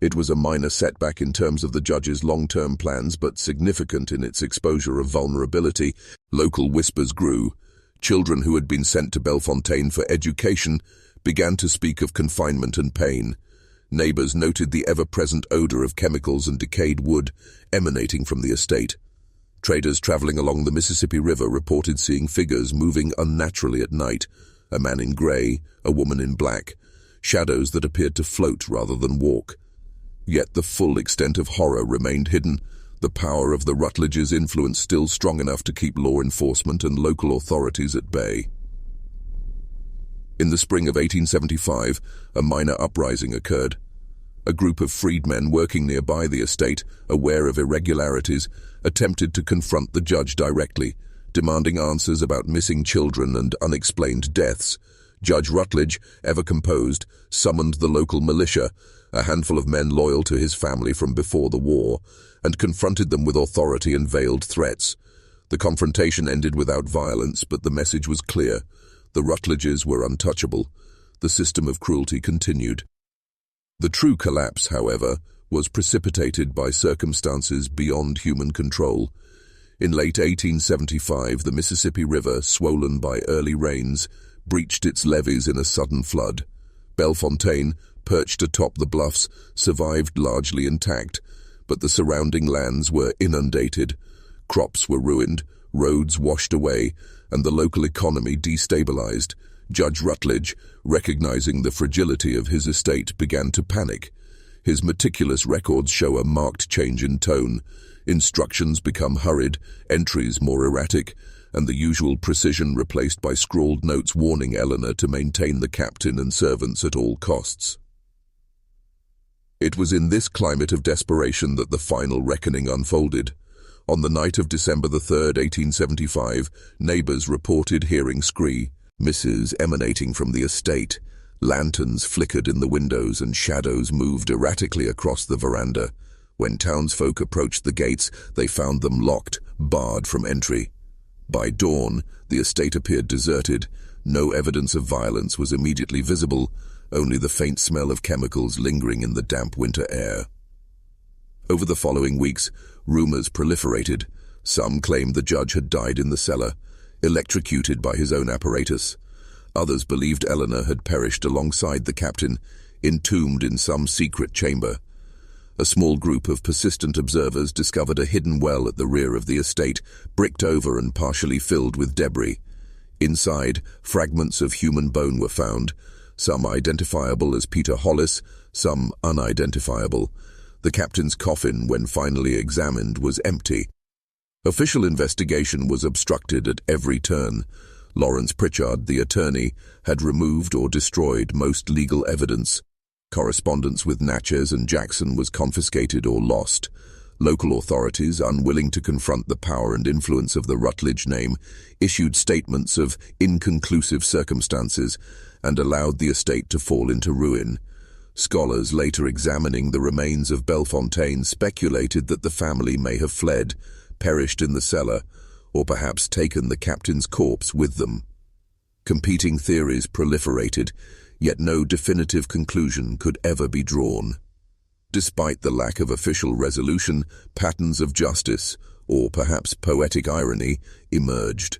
It was a minor setback in terms of the judge's long-term plans, but significant in its exposure of vulnerability. Local whispers grew. Children who had been sent to Belle Fontaine for education began to speak of confinement and pain. Neighbors noted the ever-present odor of chemicals and decayed wood emanating from the estate. Traders traveling along the Mississippi River reported seeing figures moving unnaturally at night, a man in gray, a woman in black, shadows that appeared to float rather than walk. Yet the full extent of horror remained hidden, the power of the Rutledges' influence still strong enough to keep law enforcement and local authorities at bay. In the spring of 1875, a minor uprising occurred. A group of freedmen working nearby the estate, aware of irregularities, attempted to confront the judge directly, demanding answers about missing children and unexplained deaths. Judge Rutledge, ever composed, summoned the local militia, a handful of men loyal to his family from before the war, and confronted them with authority and veiled threats. The confrontation ended without violence, but the message was clear. The Rutledges were untouchable. The system of cruelty continued. The true collapse, however, was precipitated by circumstances beyond human control. In late 1875, the Mississippi River, swollen by early rains, breached its levees in a sudden flood. Belle Fontaine, perched atop the bluffs, survived largely intact, but the surrounding lands were inundated. Crops were ruined, roads washed away, and the local economy destabilized. Judge Rutledge, recognizing the fragility of his estate, began to panic. His meticulous records show a marked change in tone. Instructions become hurried, entries more erratic, and the usual precision replaced by scrawled notes warning Eleanor to maintain the captain and servants at all costs. It was in this climate of desperation that the final reckoning unfolded. On the night of December 3rd, 1875, neighbors reported hearing screams emanating from the estate. Lanterns flickered in the windows and shadows moved erratically across the veranda. When townsfolk approached the gates, they found them locked, barred from entry. By dawn, the estate appeared deserted. No evidence of violence was immediately visible, only the faint smell of chemicals lingering in the damp winter air. Over the following weeks, rumors proliferated. Some claimed the judge had died in the cellar, electrocuted by his own apparatus. Others believed Eleanor had perished alongside the captain, entombed in some secret chamber. A small group of persistent observers discovered a hidden well at the rear of the estate, bricked over and partially filled with debris. Inside, fragments of human bone were found, some identifiable as Peter Hollis, some unidentifiable. The captain's coffin, when finally examined, was empty. Official investigation was obstructed at every turn. Lawrence Pritchard, the attorney, had removed or destroyed most legal evidence. Correspondence with Natchez and Jackson was confiscated or lost. Local authorities, unwilling to confront the power and influence of the Rutledge name, issued statements of inconclusive circumstances and allowed the estate to fall into ruin. Scholars later examining the remains of Belle Fontaine speculated that the family may have fled, perished in the cellar, or perhaps taken the captain's corpse with them. Competing theories proliferated, yet no definitive conclusion could ever be drawn. Despite the lack of official resolution, patterns of justice, or perhaps poetic irony, emerged.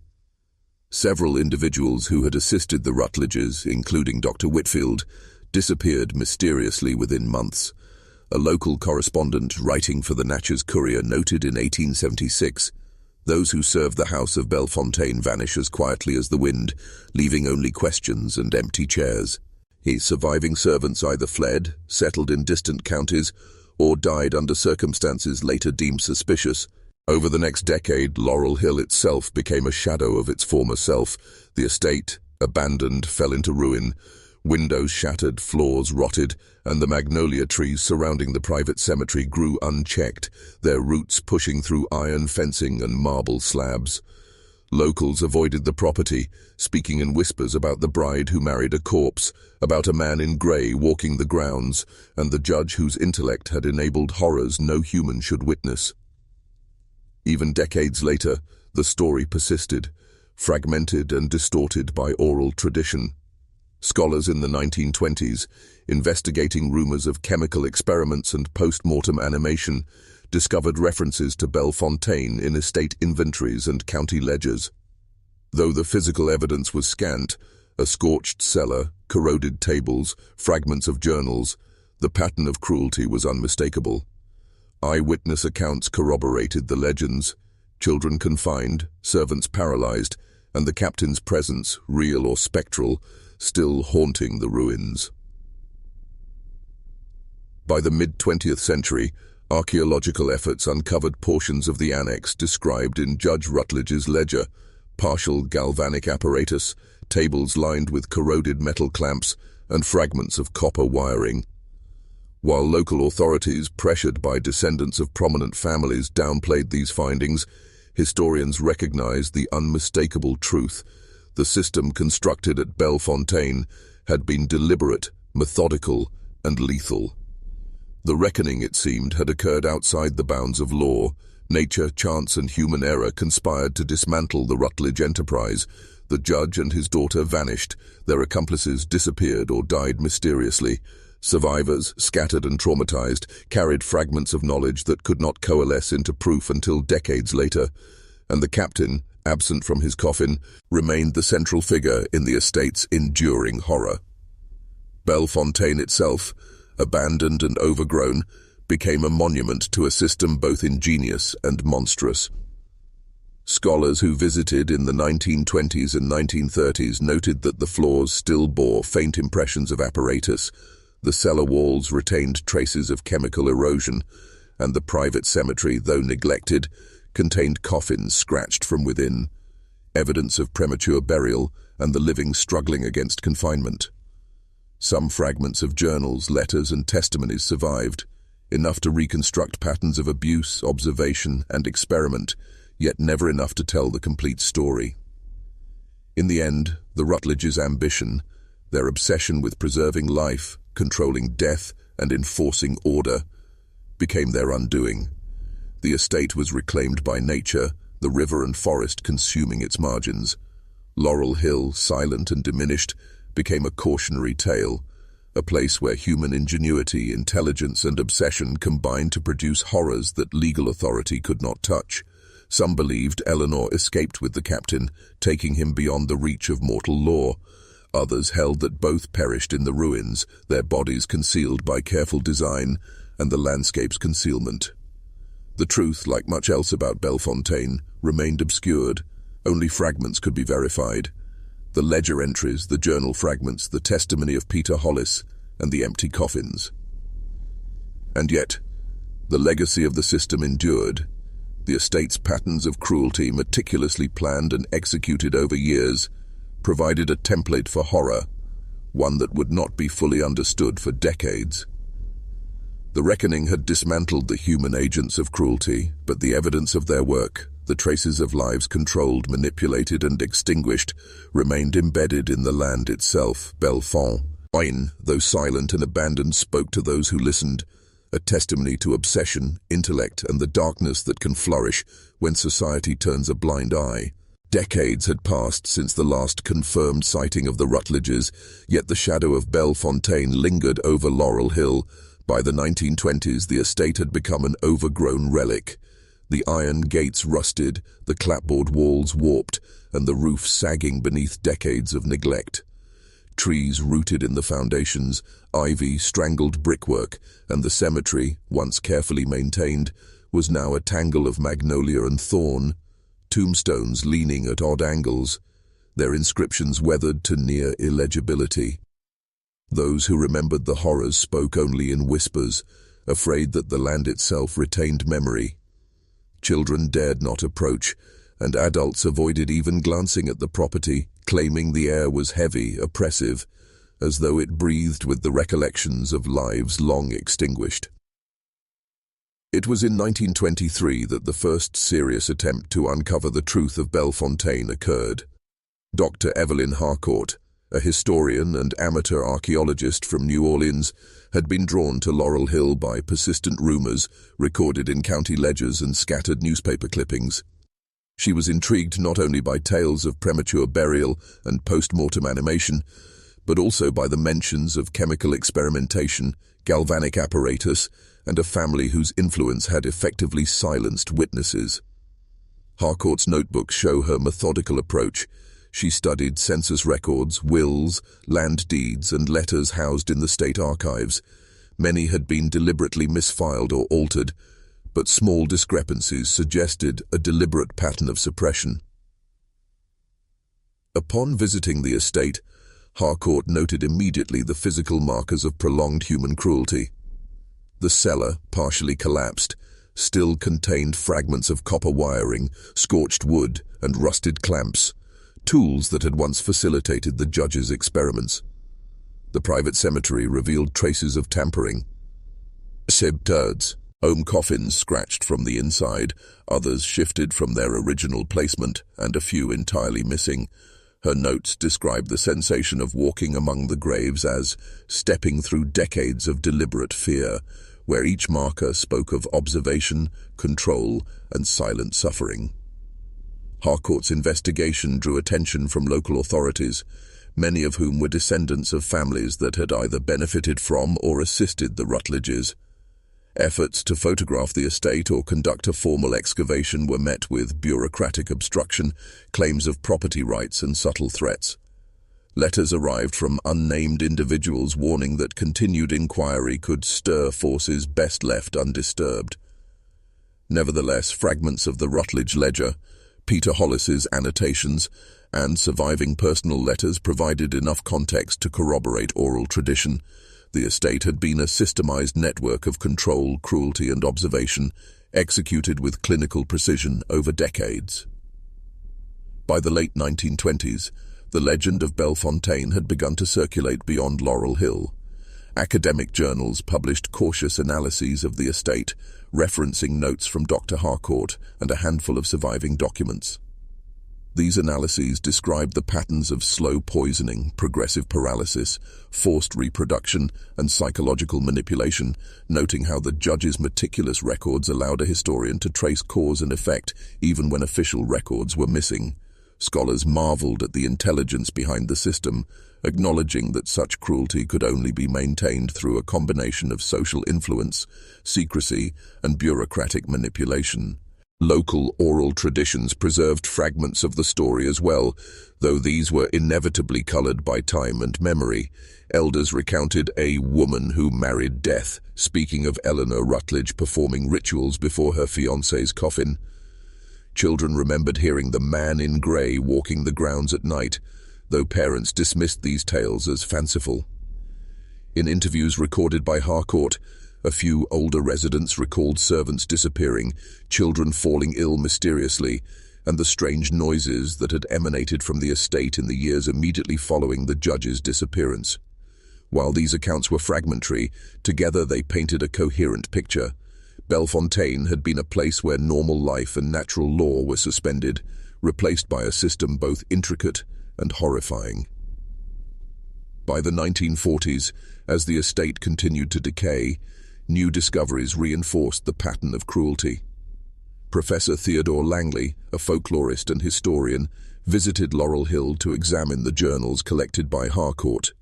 Several individuals who had assisted the Rutledges, including Dr. Whitfield, disappeared mysteriously within months. A local correspondent writing for the Natchez Courier noted in 1876, "Those who served the house of Belle Fontaine vanish as quietly as the wind, leaving only questions and empty chairs." His surviving servants either fled, settled in distant counties, or died under circumstances later deemed suspicious. Over the next decade, Laurel Hill itself became a shadow of its former self. The estate, abandoned, fell into ruin. Windows shattered, floors rotted, and the magnolia trees surrounding the private cemetery grew unchecked, their roots pushing through iron fencing and marble slabs. Locals avoided the property, speaking in whispers about the bride who married a corpse, about a man in grey walking the grounds, and the judge whose intellect had enabled horrors no human should witness. Even decades later, the story persisted, fragmented and distorted by oral tradition. Scholars in the 1920s, investigating rumors of chemical experiments and post-mortem animation, discovered references to Belle Fontaine in estate inventories and county ledgers. Though the physical evidence was scant, a scorched cellar, corroded tables, fragments of journals, the pattern of cruelty was unmistakable. Eyewitness accounts corroborated the legends: children confined, servants paralyzed, and the captain's presence, real or spectral, still haunting the ruins. By the mid-20th century, archaeological efforts uncovered portions of the annex described in Judge Rutledge's ledger: partial galvanic apparatus, tables lined with corroded metal clamps, and fragments of copper wiring. While local authorities, pressured by descendants of prominent families, downplayed these findings, historians recognized the unmistakable truth: the system constructed at Belle Fontaine had been deliberate, methodical, and lethal. The reckoning, it seemed, had occurred outside the bounds of law. Nature, chance, and human error conspired to dismantle the Rutledge enterprise. The judge and his daughter vanished. Their accomplices disappeared or died mysteriously. Survivors, scattered and traumatized, carried fragments of knowledge that could not coalesce into proof until decades later. And the captain, absent from his coffin, remained the central figure in the estate's enduring horror. Belle Fontaine itself, abandoned and overgrown, became a monument to a system both ingenious and monstrous. Scholars who visited in the 1920s and 1930s noted that the floors still bore faint impressions of apparatus, the cellar walls retained traces of chemical erosion, and the private cemetery, though neglected, contained coffins scratched from within, evidence of premature burial and the living struggling against confinement. Some fragments of journals, letters, and testimonies survived, enough to reconstruct patterns of abuse, observation, and experiment, yet never enough to tell the complete story. In the end, the Rutledges' ambition, their obsession with preserving life, controlling death, and enforcing order, became their undoing. The estate was reclaimed by nature, the river and forest consuming its margins. Laurel Hill, silent and diminished, became a cautionary tale, a place where human ingenuity, intelligence, and obsession combined to produce horrors that legal authority could not touch. Some believed Eleanor escaped with the captain, taking him beyond the reach of mortal law. Others held that both perished in the ruins, their bodies concealed by careful design and the landscape's concealment. The truth, like much else about Belle Fontaine, remained obscured. Only fragments could be verified. The ledger entries, the journal fragments, the testimony of Peter Hollis, and the empty coffins. And yet, the legacy of the system endured. The estate's patterns of cruelty, meticulously planned and executed over years, provided a template for horror, one that would not be fully understood for decades. The reckoning had dismantled the human agents of cruelty, but the evidence of their work, the traces of lives controlled, manipulated, and extinguished, remained embedded in the land itself. Belle Fontaine, though silent and abandoned, spoke to those who listened, a testimony to obsession, intellect, and the darkness that can flourish when society turns a blind eye. Decades had passed since the last confirmed sighting of the Rutledges, yet the shadow of Belle Fontaine lingered over Laurel Hill. By the 1920s, the estate had become an overgrown relic. The iron gates rusted, the clapboard walls warped, and the roof sagging beneath decades of neglect. Trees rooted in the foundations, ivy strangled brickwork, and the cemetery, once carefully maintained, was now a tangle of magnolia and thorn, tombstones leaning at odd angles, their inscriptions weathered to near illegibility. Those who remembered the horrors spoke only in whispers, afraid that the land itself retained memory. Children dared not approach, and adults avoided even glancing at the property, claiming the air was heavy, oppressive, as though it breathed with the recollections of lives long extinguished. It was in 1923 that the first serious attempt to uncover the truth of Belle Fontaine occurred. Dr. Evelyn Harcourt, a historian and amateur archaeologist from New Orleans, had been drawn to Laurel Hill by persistent rumors recorded in county ledgers and scattered newspaper clippings. She was intrigued not only by tales of premature burial and post-mortem animation, but also by the mentions of chemical experimentation, galvanic apparatus, and a family whose influence had effectively silenced witnesses. Harcourt's notebooks show her methodical approach. She studied census records, wills, land deeds, and letters housed in the state archives. Many had been deliberately misfiled or altered, but small discrepancies suggested a deliberate pattern of suppression. Upon visiting the estate, Harcourt noted immediately the physical markers of prolonged human cruelty. The cellar, partially collapsed, still contained fragments of copper wiring, scorched wood, and rusted clamps, tools that had once facilitated the judge's experiments. The private cemetery revealed traces of tampering. Turds, home coffins scratched from the inside, others shifted from their original placement, and a few entirely missing. Her notes described the sensation of walking among the graves as stepping through decades of deliberate fear, where each marker spoke of observation, control, and silent suffering. Harcourt's investigation drew attention from local authorities, many of whom were descendants of families that had either benefited from or assisted the Rutledges. Efforts to photograph the estate or conduct a formal excavation were met with bureaucratic obstruction, claims of property rights, and subtle threats. Letters arrived from unnamed individuals warning that continued inquiry could stir forces best left undisturbed. Nevertheless, fragments of the Rutledge ledger, Peter Hollis's annotations, and surviving personal letters provided enough context to corroborate oral tradition. The estate had been a systemized network of control, cruelty, and observation, executed with clinical precision over decades. By the late 1920s, the legend of Belle Fontaine had begun to circulate beyond Laurel Hill. Academic journals published cautious analyses of the estate, referencing notes from Dr. Harcourt and a handful of surviving documents. These analyses described the patterns of slow poisoning, progressive paralysis, forced reproduction, and psychological manipulation, noting how the judge's meticulous records allowed a historian to trace cause and effect even when official records were missing. Scholars marveled at the intelligence behind the system, acknowledging that such cruelty could only be maintained through a combination of social influence, secrecy, and bureaucratic manipulation. Local oral traditions preserved fragments of the story as well, though these were inevitably colored by time and memory. Elders recounted a woman who married death, speaking of Eleanor Rutledge performing rituals before her fiancé's coffin. Children remembered hearing the man in grey walking the grounds at night, though parents dismissed these tales as fanciful. In interviews recorded by Harcourt, a few older residents recalled servants disappearing, children falling ill mysteriously, and the strange noises that had emanated from the estate in the years immediately following the judge's disappearance. While these accounts were fragmentary, together they painted a coherent picture. Belle Fontaine had been a place where normal life and natural law were suspended, replaced by a system both intricate and horrifying. By the 1940s, as the estate continued to decay, new discoveries reinforced the pattern of cruelty. Professor Theodore Langley, a folklorist and historian, visited Laurel Hill to examine the journals collected by Harcourt.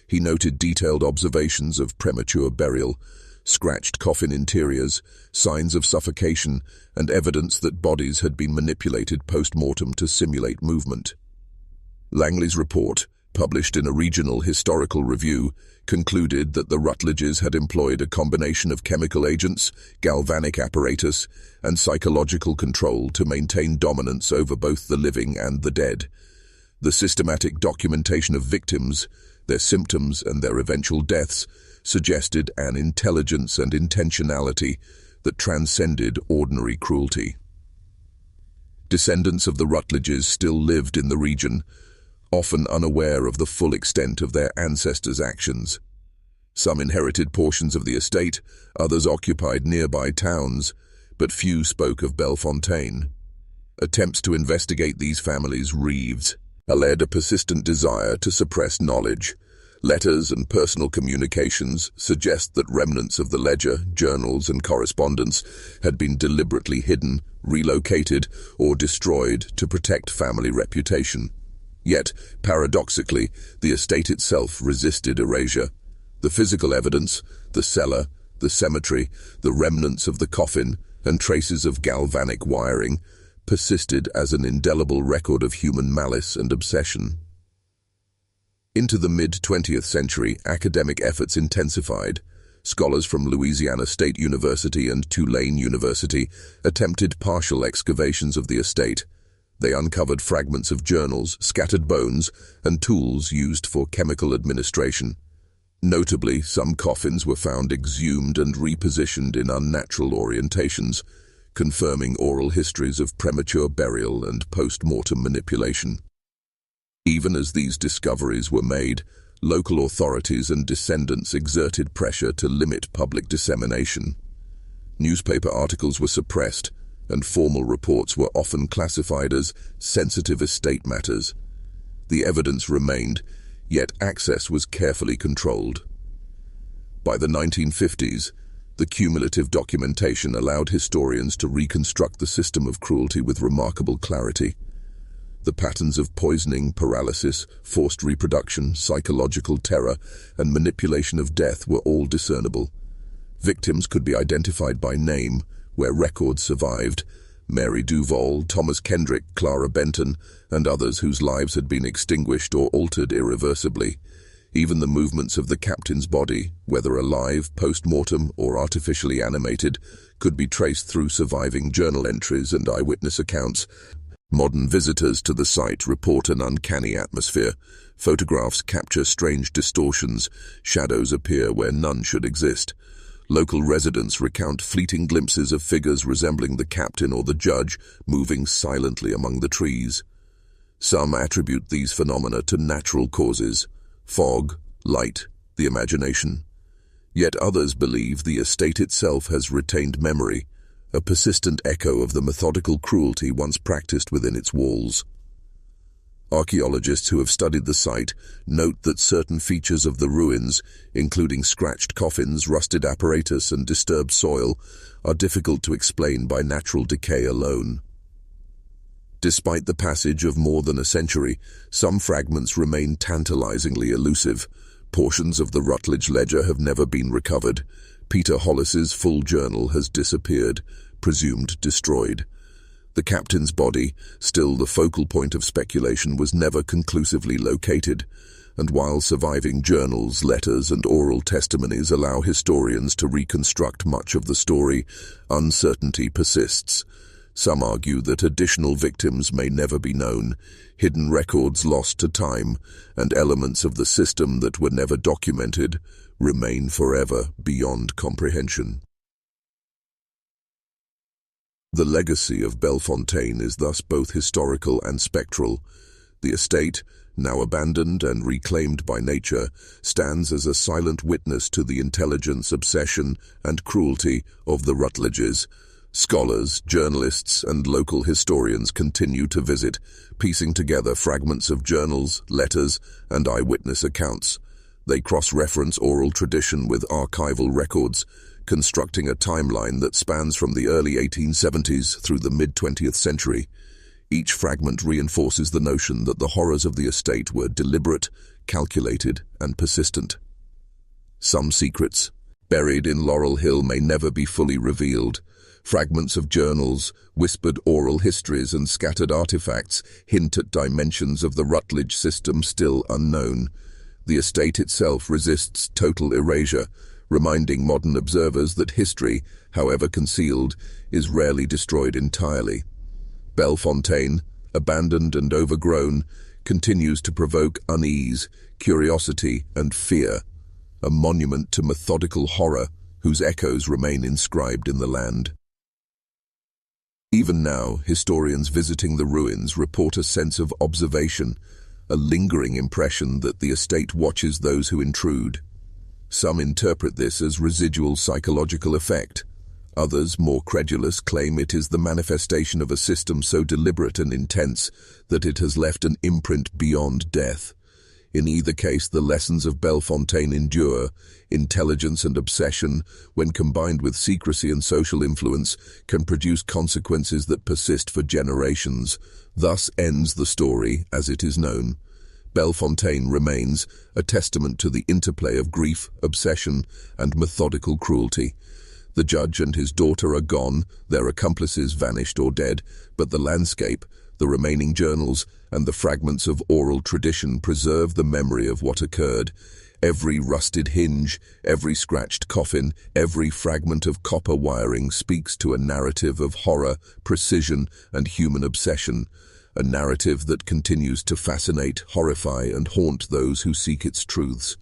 He noted detailed observations of premature burial, scratched coffin interiors, signs of suffocation, and evidence that bodies had been manipulated post-mortem to simulate movement. Langley's report, published in a regional historical review, concluded that the Rutledges had employed a combination of chemical agents, galvanic apparatus, and psychological control to maintain dominance over both the living and the dead. The systematic documentation of victims, their symptoms, and their eventual deaths suggested an intelligence and intentionality that transcended ordinary cruelty. Descendants of the Rutledges still lived in the region, often unaware of the full extent of their ancestors' actions. Some inherited portions of the estate, others occupied nearby towns, but few spoke of Belle Fontaine. Attempts to investigate these families' reaves allayed a persistent desire to suppress knowledge. Letters and personal communications suggest that remnants of the ledger, journals, and correspondence had been deliberately hidden, relocated, or destroyed to protect family reputation. Yet, paradoxically, the estate itself resisted erasure. The physical evidence, the cellar, the cemetery, the remnants of the coffin, and traces of galvanic wiring persisted as an indelible record of human malice and obsession. Into the mid-20th century, academic efforts intensified. Scholars from Louisiana State University and Tulane University attempted partial excavations of the estate. They uncovered fragments of journals, scattered bones, and tools used for chemical administration. Notably, some coffins were found exhumed and repositioned in unnatural orientations, confirming oral histories of premature burial and post-mortem manipulation. Even as these discoveries were made, local authorities and descendants exerted pressure to limit public dissemination. Newspaper articles were suppressed, and formal reports were often classified as sensitive estate matters. The evidence remained, yet access was carefully controlled. By the 1950s, the cumulative documentation allowed historians to reconstruct the system of cruelty with remarkable clarity. The patterns of poisoning, paralysis, forced reproduction, psychological terror, and manipulation of death were all discernible. Victims could be identified by name, where records survived: Mary Duval, Thomas Kendrick, Clara Benton, and others whose lives had been extinguished or altered irreversibly. Even the movements of the captain's body, whether alive, post-mortem, or artificially animated, could be traced through surviving journal entries and eyewitness accounts. Modern visitors to the site report an uncanny atmosphere. Photographs capture strange distortions, shadows appear where none should exist. Local residents recount fleeting glimpses of figures resembling the captain or the judge moving silently among the trees. Some attribute these phenomena to natural causes: fog, light, the imagination. Yet others believe the estate itself has retained memory, a persistent echo of the methodical cruelty once practiced within its walls. Archaeologists who have studied the site note that certain features of the ruins, including scratched coffins, rusted apparatus, and disturbed soil, are difficult to explain by natural decay alone. Despite the passage of more than a century, some fragments remain tantalizingly elusive. Portions of the Rutledge ledger have never been recovered. Peter Hollis's full journal has disappeared, presumed destroyed. The captain's body, still the focal point of speculation, was never conclusively located, and while surviving journals, letters, and oral testimonies allow historians to reconstruct much of the story, uncertainty persists. Some argue that additional victims may never be known, hidden records lost to time, and elements of the system that were never documented remain forever beyond comprehension. The legacy of Belle Fontaine is thus both historical and spectral. The estate, now abandoned and reclaimed by nature, stands as a silent witness to the intelligence, obsession, and cruelty of the Rutledges. Scholars, journalists, and local historians continue to visit, piecing together fragments of journals, letters, and eyewitness accounts. They cross-reference oral tradition with archival records, constructing a timeline that spans from the early 1870s through the mid-20th century. Each fragment reinforces the notion that the horrors of the estate were deliberate, calculated, and persistent. Some secrets, buried in Laurel Hill, may never be fully revealed. Fragments of journals, whispered oral histories, and scattered artifacts hint at dimensions of the Rutledge system still unknown. The estate itself resists total erasure, reminding modern observers that history, however concealed, is rarely destroyed entirely. Belle Fontaine, abandoned and overgrown, continues to provoke unease, curiosity, and fear, a monument to methodical horror whose echoes remain inscribed in the land. Even now, historians visiting the ruins report a sense of observation, a lingering impression that the estate watches those who intrude. Some interpret this as residual psychological effect. Others, more credulous, claim it is the manifestation of a system so deliberate and intense that it has left an imprint beyond death. In either case, the lessons of Belle Fontaine endure. Intelligence and obsession, when combined with secrecy and social influence, can produce consequences that persist for generations. Thus ends the story as it is known. Belle Fontaine remains a testament to the interplay of grief, obsession, and methodical cruelty. The judge and his daughter are gone, their accomplices vanished or dead, but the landscape, the remaining journals, and the fragments of oral tradition preserve the memory of what occurred. Every rusted hinge, every scratched coffin, every fragment of copper wiring speaks to a narrative of horror, precision, and human obsession, a narrative that continues to fascinate, horrify, and haunt those who seek its truths.